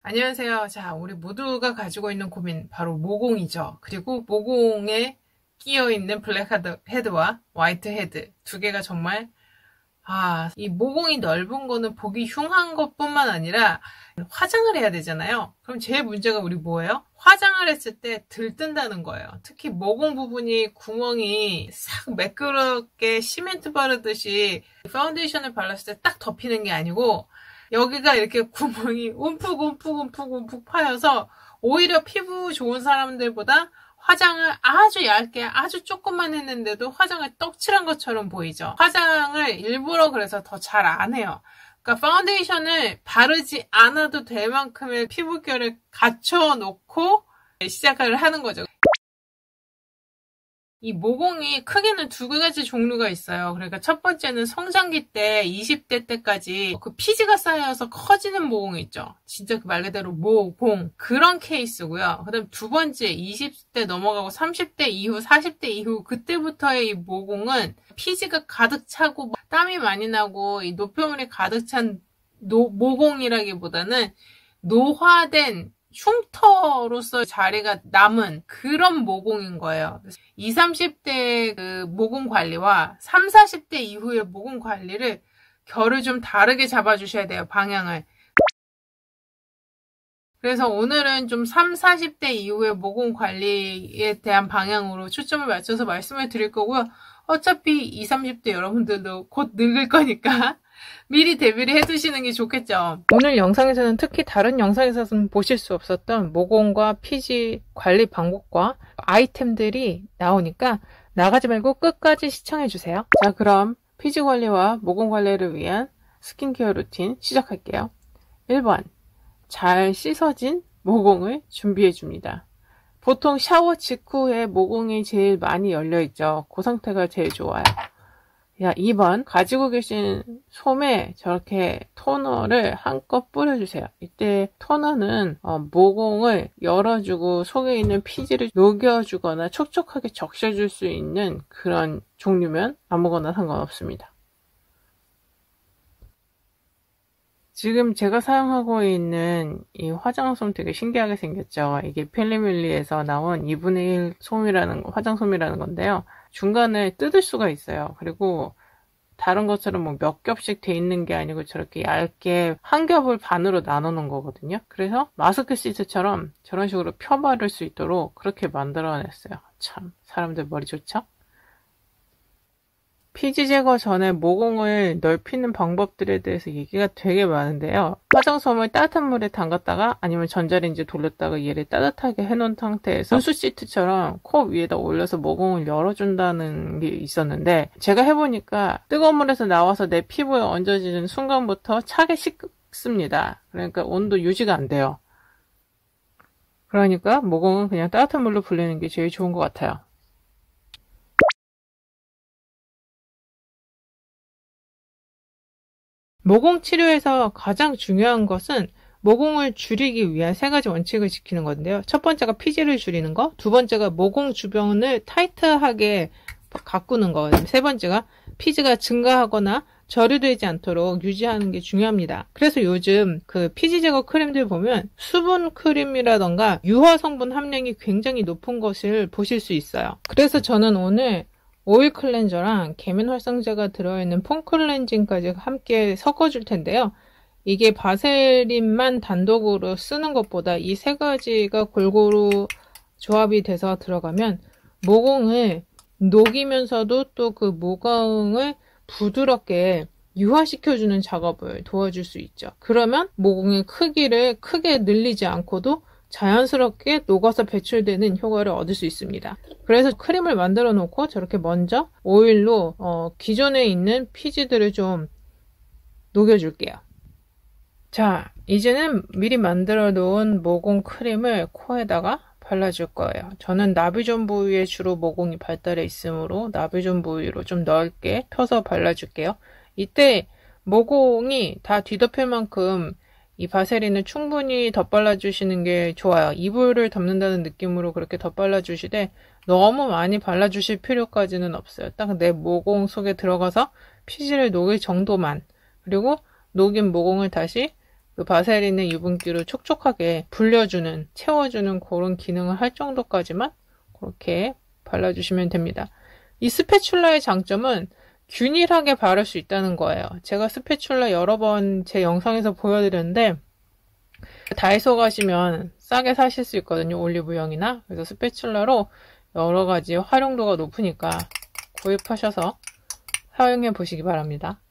안녕하세요. 자, 우리 모두가 가지고 있는 고민, 바로 모공이죠. 그리고 모공에 끼어 있는 블랙 헤드와 화이트 헤드. 두 개가 정말, 이 모공이 넓은 거는 보기 흉한 것뿐만 아니라 화장을 해야 되잖아요. 그럼 제일 문제가 우리 뭐예요? 화장을 했을 때 들뜬다는 거예요. 특히 모공 부분이 구멍이 싹 매끄럽게 시멘트 바르듯이 파운데이션을 발랐을 때 딱 덮이는 게 아니고 여기가 이렇게 구멍이 움푹 파여서 오히려 피부 좋은 사람들보다 화장을 아주 얇게 아주 조금만 했는데도 화장을 떡칠한 것처럼 보이죠. 화장을 일부러 그래서 더 잘 안 해요. 그러니까 파운데이션을 바르지 않아도 될 만큼의 피부결을 갖춰놓고 시작을 하는 거죠. 이 모공이 크게는 두 가지 종류가 있어요. 그러니까 첫 번째는 성장기 때 20대 때까지 그 피지가 쌓여서 커지는 모공이 있죠. 진짜 그 말 그대로 모공. 그런 케이스고요. 그다음 두 번째 20대 넘어가고 30대 이후 40대 이후 그때부터의 이 모공은 피지가 가득 차고 땀이 많이 나고 이 노폐물이 가득 찬 모공이라기보다는 노화된 흉터로서 자리가 남은 그런 모공인 거예요. 20, 30대 그 모공 관리와 30, 40대 이후의 모공 관리를 결을 좀 다르게 잡아주셔야 돼요, 방향을. 그래서 오늘은 좀 30, 40대 이후의 모공 관리에 대한 방향으로 초점을 맞춰서 말씀을 드릴 거고요. 어차피 20, 30대 여러분들도 곧 늙을 거니까 미리 대비를 해두시는 게 좋겠죠. 오늘 영상에서는 특히 다른 영상에서는 보실 수 없었던 모공과 피지 관리 방법과 아이템들이 나오니까 나가지 말고 끝까지 시청해주세요. 자, 그럼 피지 관리와 모공 관리를 위한 스킨케어 루틴 시작할게요. 1번, 잘 씻어진 모공을 준비해줍니다. 보통 샤워 직후에 모공이 제일 많이 열려있죠. 그 상태가 제일 좋아요. 2번, 가지고 계신 솜에 저렇게 토너를 한껏 뿌려주세요. 이때 토너는 모공을 열어주고 속에 있는 피지를 녹여주거나 촉촉하게 적셔줄 수 있는 그런 종류면 아무거나 상관없습니다. 지금 제가 사용하고 있는 이 화장솜 되게 신기하게 생겼죠. 이게 필리밀리에서 나온 2분의 1 솜이라는 화장솜이라는 건데요. 중간에 뜯을 수가 있어요. 그리고 다른 것처럼 뭐 몇 겹씩 돼 있는 게 아니고 저렇게 얇게 한 겹을 반으로 나눠 놓은 거거든요. 그래서 마스크 시트처럼 저런 식으로 펴 바를 수 있도록 그렇게 만들어냈어요. 참 사람들 머리 좋죠? 피지 제거 전에 모공을 넓히는 방법들에 대해서 얘기가 되게 많은데요. 화장솜을 따뜻한 물에 담갔다가 아니면 전자레인지 돌렸다가 얘를 따뜻하게 해놓은 상태에서 분수 시트처럼 코 위에다 올려서 모공을 열어준다는 게 있었는데 제가 해보니까 뜨거운 물에서 나와서 내 피부에 얹어지는 순간부터 차게 식습니다. 그러니까 온도 유지가 안 돼요. 그러니까 모공은 그냥 따뜻한 물로 불리는 게 제일 좋은 것 같아요. 모공 치료에서 가장 중요한 것은 모공을 줄이기 위한 세 가지 원칙을 지키는 건데요. 첫 번째가 피지를 줄이는 거, 두 번째가 모공 주변을 타이트하게 가꾸는 거, 세 번째가 피지가 증가하거나 저류되지 않도록 유지하는 게 중요합니다. 그래서 요즘 그 피지 제거 크림들 보면 수분 크림이라던가 유화 성분 함량이 굉장히 높은 것을 보실 수 있어요. 그래서 저는 오늘 오일 클렌저랑 계면 활성제가 들어있는 폼 클렌징까지 함께 섞어줄 텐데요. 이게 바세린만 단독으로 쓰는 것보다 이 세 가지가 골고루 조합이 돼서 들어가면 모공을 녹이면서도 또 그 모공을 부드럽게 유화시켜주는 작업을 도와줄 수 있죠. 그러면 모공의 크기를 크게 늘리지 않고도 자연스럽게 녹아서 배출되는 효과를 얻을 수 있습니다. 그래서 크림을 만들어 놓고 저렇게 먼저 오일로 기존에 있는 피지들을 좀 녹여줄게요. 자, 이제는 미리 만들어 놓은 모공 크림을 코에다가 발라줄 거예요. 저는 나비존 부위에 주로 모공이 발달해 있으므로 나비존 부위로 좀 넓게 펴서 발라줄게요. 이때 모공이 다 뒤덮일 만큼 이 바세린을 충분히 덧발라주시는 게 좋아요. 이불을 덮는다는 느낌으로 그렇게 덧발라주시되 너무 많이 발라주실 필요까지는 없어요. 딱 내 모공 속에 들어가서 피지를 녹일 정도만. 그리고 녹인 모공을 다시 그 바세린의 유분기를 촉촉하게 불려주는, 채워주는 그런 기능을 할 정도까지만 그렇게 발라주시면 됩니다. 이 스패츌라의 장점은 균일하게 바를 수 있다는 거예요. 제가 스패츌라 여러 번 제 영상에서 보여드렸는데 다이소 가시면 싸게 사실 수 있거든요. 올리브영이나. 그래서 스패츌라로 여러 가지 활용도가 높으니까 구입하셔서 사용해 보시기 바랍니다.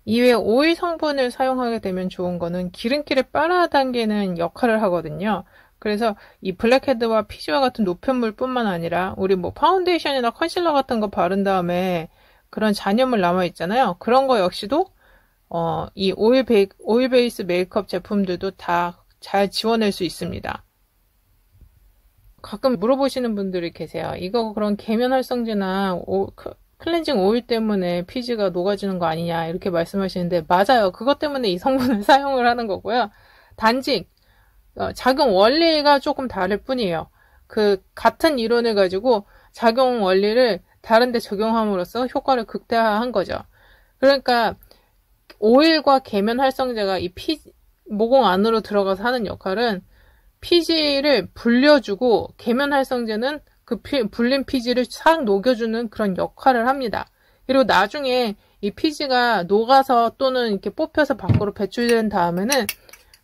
이외에 오일 성분을 사용하게 되면 좋은 거는 기름기를 빨아당기는 역할을 하거든요. 그래서 이 블랙헤드와 피지와 같은 노폐물 뿐만 아니라 우리 뭐 파운데이션이나 컨실러 같은 거 바른 다음에 그런 잔여물 남아있잖아요. 그런 거 역시도 이 오일 베이스 메이크업 제품들도 다 잘 지워낼 수 있습니다. 가끔 물어보시는 분들이 계세요. 이거 그런 계면 활성제나 클렌징 오일 때문에 피지가 녹아지는 거 아니냐 이렇게 말씀하시는데 맞아요. 그것 때문에 이 성분을 사용을 하는 거고요. 단지 작용 원리가 조금 다를 뿐이에요. 그 같은 이론을 가지고 작용 원리를 다른 데 적용함으로써 효과를 극대화한 거죠. 그러니까 오일과 계면 활성제가 이 모공 안으로 들어가서 하는 역할은 피지를 불려주고 계면 활성제는 그 불린 피지를 싹 녹여주는 그런 역할을 합니다. 그리고 나중에 이 피지가 녹아서 또는 이렇게 뽑혀서 밖으로 배출된 다음에는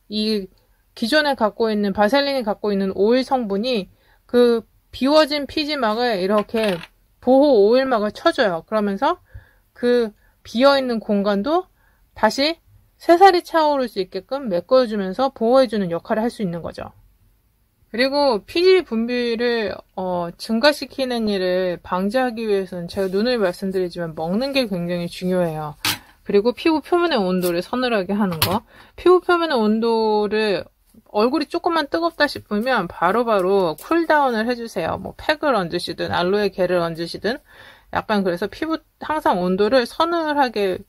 이 기존에 갖고 있는 바셀린이 갖고 있는 오일 성분이 그 비워진 피지막을 이렇게 보호 오일막을 쳐줘요. 그러면서 그 비어있는 공간도 다시 새살이 차오를 수 있게끔 메꿔주면서 보호해주는 역할을 할 수 있는 거죠. 그리고 피지 분비를 증가시키는 일을 방지하기 위해서는 제가 누누이 말씀드리지만 먹는 게 굉장히 중요해요. 그리고 피부 표면의 온도를 서늘하게 하는 거. 피부 표면의 온도를 얼굴이 조금만 뜨겁다 싶으면 바로바로 쿨다운을 해주세요. 뭐 팩을 얹으시든 알로에 겔을 얹으시든 약간 그래서 피부 항상 온도를 서늘하게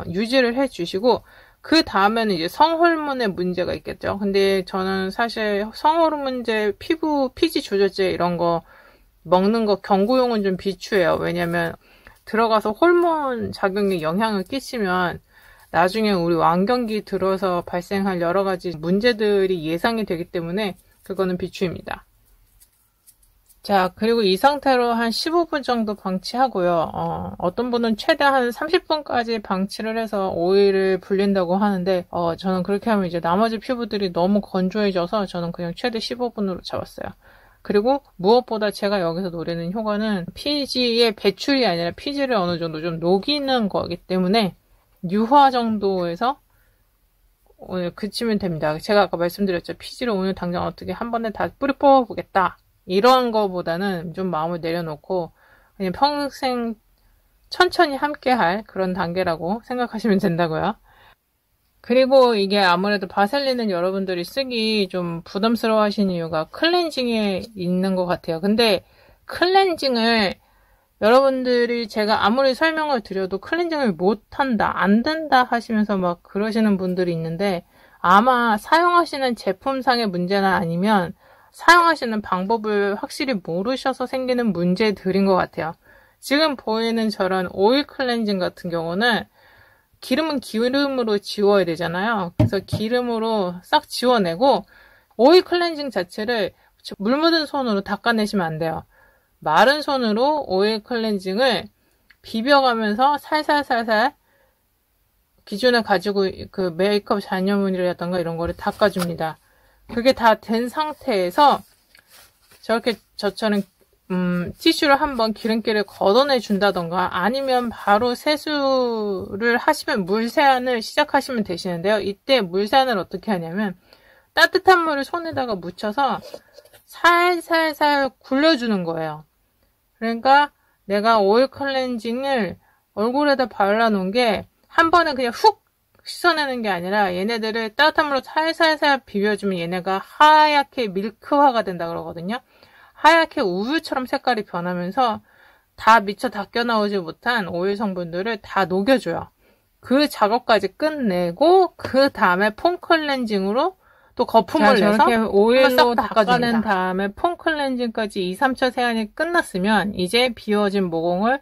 유지를 해주시고 그 다음에는 이제 성호르몬의 문제가 있겠죠. 근데 저는 사실 성호르몬제, 피지 조절제 이런 거 먹는 거 경구용은 좀 비추해요. 왜냐면 들어가서 호르몬 작용에 영향을 끼치면 나중에 우리 완경기 들어서 발생할 여러 가지 문제들이 예상이 되기 때문에 그거는 비추입니다. 자, 그리고 이 상태로 한 15분 정도 방치하고요. 어떤 분은 최대 한 30분까지 방치를 해서 오일을 불린다고 하는데 저는 그렇게 하면 이제 나머지 피부들이 너무 건조해져서 저는 그냥 최대 15분으로 잡았어요. 그리고 무엇보다 제가 여기서 노리는 효과는 피지의 배출이 아니라 피지를 어느 정도 좀 녹이는 거기 때문에 유화 정도에서 오늘 그치면 됩니다. 제가 아까 말씀드렸죠. 피지를 오늘 당장 어떻게 한 번에 다 뿌리 뽑아보겠다. 이런 거보다는 좀 마음을 내려놓고 그냥 평생 천천히 함께 할 그런 단계라고 생각하시면 된다고요. 그리고 이게 아무래도 바셀린은 여러분들이 쓰기 좀 부담스러워 하시는 이유가 클렌징에 있는 것 같아요. 근데 클렌징을 여러분들이 제가 아무리 설명을 드려도 클렌징을 못한다, 안 된다 하시면서 막 그러시는 분들이 있는데 아마 사용하시는 제품상의 문제나 아니면 사용하시는 방법을 확실히 모르셔서 생기는 문제들인 것 같아요. 지금 보이는 저런 오일 클렌징 같은 경우는 기름은 기름으로 지워야 되잖아요. 그래서 기름으로 싹 지워내고 오일 클렌징 자체를 물 묻은 손으로 닦아내시면 안 돼요. 마른 손으로 오일 클렌징을 비벼가면서 살살살살 기존에 가지고 그 메이크업 잔여물이라던가 이런 거를 닦아줍니다. 그게 다 된 상태에서 저렇게 저처럼 티슈를 한번 기름기를 걷어내 준다던가 아니면 바로 세수를 하시면 물세안을 시작하시면 되시는데요. 이때 물세안을 어떻게 하냐면 따뜻한 물을 손에다가 묻혀서 살살살 굴려주는 거예요. 그러니까 내가 오일 클렌징을 얼굴에다 발라놓은 게 한 번에 그냥 훅 씻어내는 게 아니라 얘네들을 따뜻한 물로 살살살 비벼주면 얘네가 하얗게 밀크화가 된다 그러거든요. 하얗게 우유처럼 색깔이 변하면서 다 미처 닦여 나오지 못한 오일 성분들을 다 녹여줘요. 그 작업까지 끝내고 그 다음에 폼 클렌징으로 또 거품을 내서 오일로 닦아낸 다음에 폼 클렌징까지 2, 3차 세안이 끝났으면 이제 비워진 모공을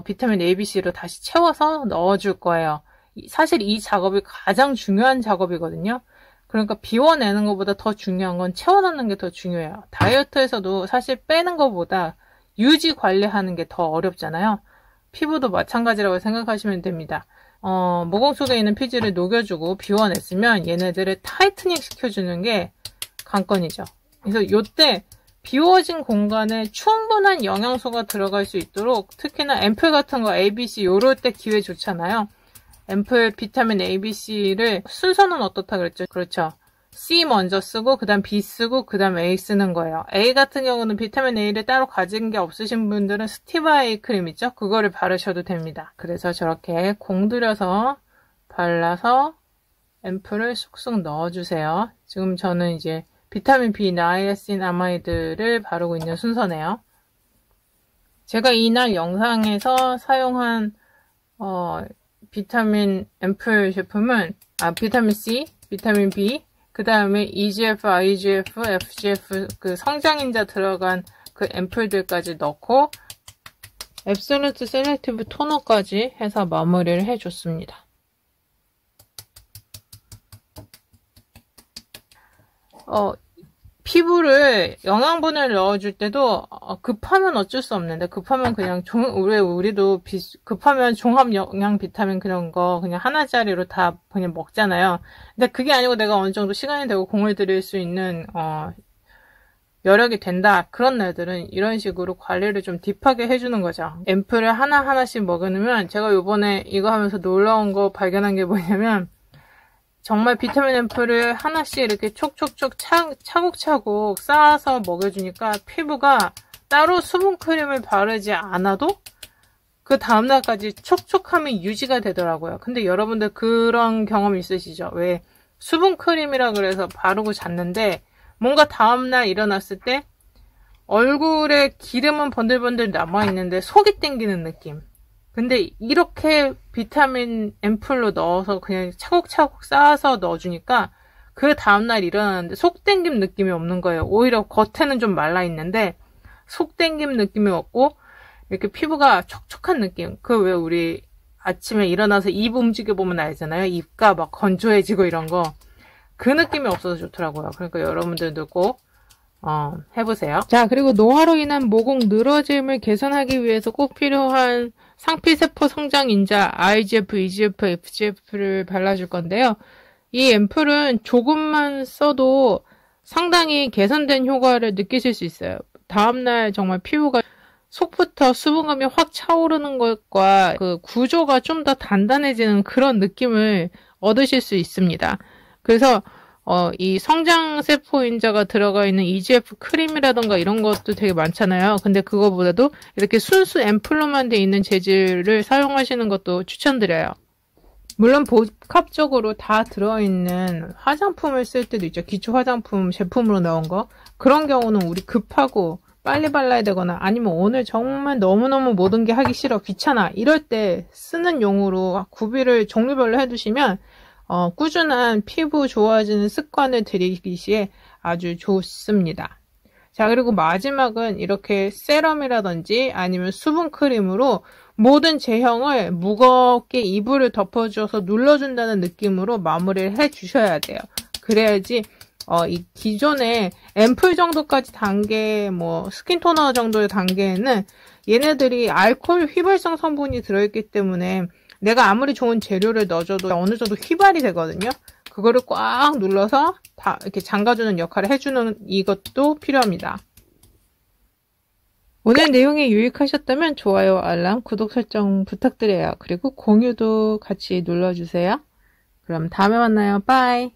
비타민 ABC로 다시 채워서 넣어줄 거예요. 사실 이 작업이 가장 중요한 작업이거든요. 그러니까 비워내는 것보다 더 중요한 건 채워넣는 게 더 중요해요. 다이어트에서도 사실 빼는 것보다 유지 관리하는 게 더 어렵잖아요. 피부도 마찬가지라고 생각하시면 됩니다. 모공 속에 있는 피지를 녹여주고 비워냈으면 얘네들을 타이트닝 시켜주는 게 관건이죠. 그래서 이때 비워진 공간에 충분한 영양소가 들어갈 수 있도록, 특히나 앰플 같은 거 ABC 요럴 때 기회 좋잖아요. 앰플 비타민 ABC를 순서는 어떻다 그랬죠? 그렇죠. C 먼저 쓰고 그 다음 B 쓰고 그 다음 A 쓰는 거예요. A 같은 경우는 비타민 A를 따로 가진 게 없으신 분들은 스티바 A 크림 있죠? 그거를 바르셔도 됩니다. 그래서 저렇게 공들여서 발라서 앰플을 쑥쑥 넣어주세요. 지금 저는 이제 비타민 B 나이아신 아마이드를 바르고 있는 순서네요. 제가 이날 영상에서 사용한 비타민 앰플 제품은 비타민 C, 비타민 B, 그 다음에 EGF, IGF, FGF 그 성장인자 들어간 그 앰플들까지 넣고 앱솔루트 셀렉티브 토너까지 해서 마무리를 해줬습니다. 피부를 영양분을 넣어줄 때도 급하면 어쩔 수 없는데, 급하면 그냥 우리도 급하면 종합 영양 비타민 그런 거 그냥 하나짜리로 다 그냥 먹잖아요. 근데 그게 아니고 내가 어느 정도 시간이 되고 공을 들일 수 있는 여력이 된다, 그런 날들은 이런 식으로 관리를 좀 딥하게 해주는 거죠. 앰플을 하나하나씩 먹으면, 제가 요번에 이거 하면서 놀라운 거 발견한 게 뭐냐면, 정말 비타민 앰플을 하나씩 이렇게 촉촉촉 차곡차곡 쌓아서 먹여주니까 피부가 따로 수분크림을 바르지 않아도 그 다음날까지 촉촉함이 유지가 되더라고요. 근데 여러분들 그런 경험 있으시죠? 왜 수분크림이라 그래서 바르고 잤는데 뭔가 다음날 일어났을 때 얼굴에 기름은 번들번들 남아있는데 속이 땡기는 느낌. 근데 이렇게 비타민 앰플로 넣어서 그냥 차곡차곡 쌓아서 넣어주니까 그 다음날 일어나는데 속 땡김 느낌이 없는 거예요. 오히려 겉에는 좀 말라있는데 속 땡김 느낌이 없고 이렇게 피부가 촉촉한 느낌. 그 왜 우리 아침에 일어나서 입 움직여보면 알잖아요. 입가 막 건조해지고 이런 거. 그 느낌이 없어서 좋더라고요. 그러니까 여러분들도 꼭 해보세요. 자, 그리고 노화로 인한 모공 늘어짐을 개선하기 위해서 꼭 필요한 상피세포 성장인자 IGF, EGF, FGF를 발라줄 건데요. 이 앰플은 조금만 써도 상당히 개선된 효과를 느끼실 수 있어요. 다음날 정말 피부가 속부터 수분감이 확 차오르는 것과 그 구조가 좀 더 단단해지는 그런 느낌을 얻으실 수 있습니다. 그래서 이 성장세포인자가 들어가 있는 EGF 크림이라던가 이런 것도 되게 많잖아요. 근데 그거보다도 이렇게 순수 앰플로만 돼 있는 재질을 사용하시는 것도 추천드려요. 물론 복합적으로 다 들어있는 화장품을 쓸 때도 있죠. 기초 화장품 제품으로 나온 거. 그런 경우는 우리 급하고 빨리 발라야 되거나 아니면 오늘 정말 너무너무 모든 게 하기 싫어, 귀찮아, 이럴 때 쓰는 용으로 구비를 종류별로 해두시면 꾸준한 피부 좋아지는 습관을 들이기 시에 아주 좋습니다. 자, 그리고 마지막은 이렇게 세럼이라든지 아니면 수분크림으로 모든 제형을 무겁게 이불을 덮어줘서 눌러준다는 느낌으로 마무리를 해주셔야 돼요. 그래야지 이 기존의 앰플 정도까지 단계, 스킨토너 정도의 단계에는 얘네들이 알코올 휘발성 성분이 들어있기 때문에 내가 아무리 좋은 재료를 넣어줘도 어느 정도 휘발이 되거든요. 그거를 꽉 눌러서 다 이렇게 잠가주는 역할을 해주는 이것도 필요합니다. 오늘 내용이 유익하셨다면 좋아요, 알람, 구독 설정 부탁드려요. 그리고 공유도 같이 눌러주세요. 그럼 다음에 만나요. 빠이.